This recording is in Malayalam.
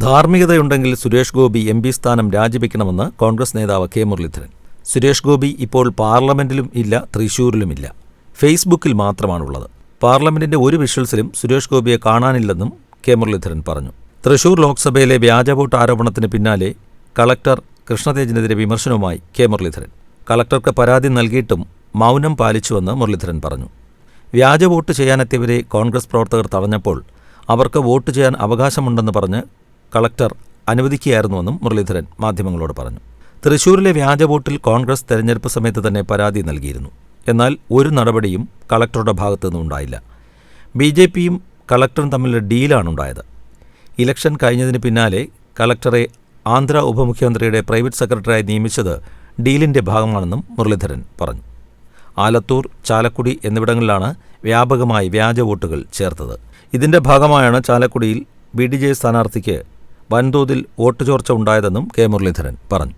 ധാർമ്മികതയുണ്ടെങ്കിൽ സുരേഷ് ഗോപി എം.പി. സ്ഥാനം രാജിവെക്കണമെന്ന് കോൺഗ്രസ് നേതാവ് കെ. മുരളീധരൻ. സുരേഷ് ഗോപി ഇപ്പോൾ പാർലമെന്റിലും ഇല്ല, തൃശൂരിലുമില്ല, ഫേസ്ബുക്കിൽ മാത്രമാണുള്ളത്. പാർലമെന്റിന്റെ ഒരു വിഷ്വൽസിലും സുരേഷ് ഗോപിയെ കാണാനില്ലെന്നും കെ. മുരളീധരൻ പറഞ്ഞു. തൃശൂർ ലോക്സഭയിലെ വ്യാജവോട്ട് ആരോപണത്തിന് പിന്നാലെ കളക്ടർ കൃഷ്ണതേജിനെതിരെ വിമർശനവുമായി കെ. മുരളീധരൻ. കളക്ടർക്ക് പരാതി നൽകിയിട്ടും മൗനം പാലിച്ചുവെന്ന് മുരളീധരൻ പറഞ്ഞു. വ്യാജവോട്ട് ചെയ്യാനെത്തിയവരെ കോൺഗ്രസ് പ്രവർത്തകർ തടഞ്ഞപ്പോൾ അവർക്ക് വോട്ട് ചെയ്യാൻ അവകാശമുണ്ടെന്ന് പറഞ്ഞ് കളക്ടർ അനുവദിക്കുകയായിരുന്നുവെന്നും മുരളീധരൻ മാധ്യമങ്ങളോട് പറഞ്ഞു. തൃശൂരിലെ വ്യാജവോട്ടിൽ കോൺഗ്രസ് തെരഞ്ഞെടുപ്പ് സമയത്ത് തന്നെ പരാതി നൽകിയിരുന്നു. എന്നാൽ ഒരു നടപടിയും കളക്ടറുടെ ഭാഗത്തുനിന്നുണ്ടായില്ല. ബി.ജെ.പിയും കളക്ടറും തമ്മിലുള്ള ഡീലാണുണ്ടായത്. ഇലക്ഷൻ കഴിഞ്ഞതിന് പിന്നാലെ കളക്ടറെ ആന്ധ്ര ഉപമുഖ്യമന്ത്രിയുടെ പ്രൈവറ്റ് സെക്രട്ടറിയായി നിയമിച്ചത് ഡീലിന്റെ ഭാഗമാണെന്നും മുരളീധരൻ പറഞ്ഞു. ആലത്തൂർ, ചാലക്കുടി എന്നിവിടങ്ങളിലാണ് വ്യാപകമായി വ്യാജവോട്ടുകൾ ചേർത്തത്. ഇതിന്റെ ഭാഗമായാണ് ചാലക്കുടിയിൽ ബി.ഡി.ജെ. സ്ഥാനാർത്ഥിക്ക് വൻതോതിൽ വോട്ട് ചോർച്ച ഉണ്ടായതെന്നും കെ. മുരളീധരൻ പറഞ്ഞു.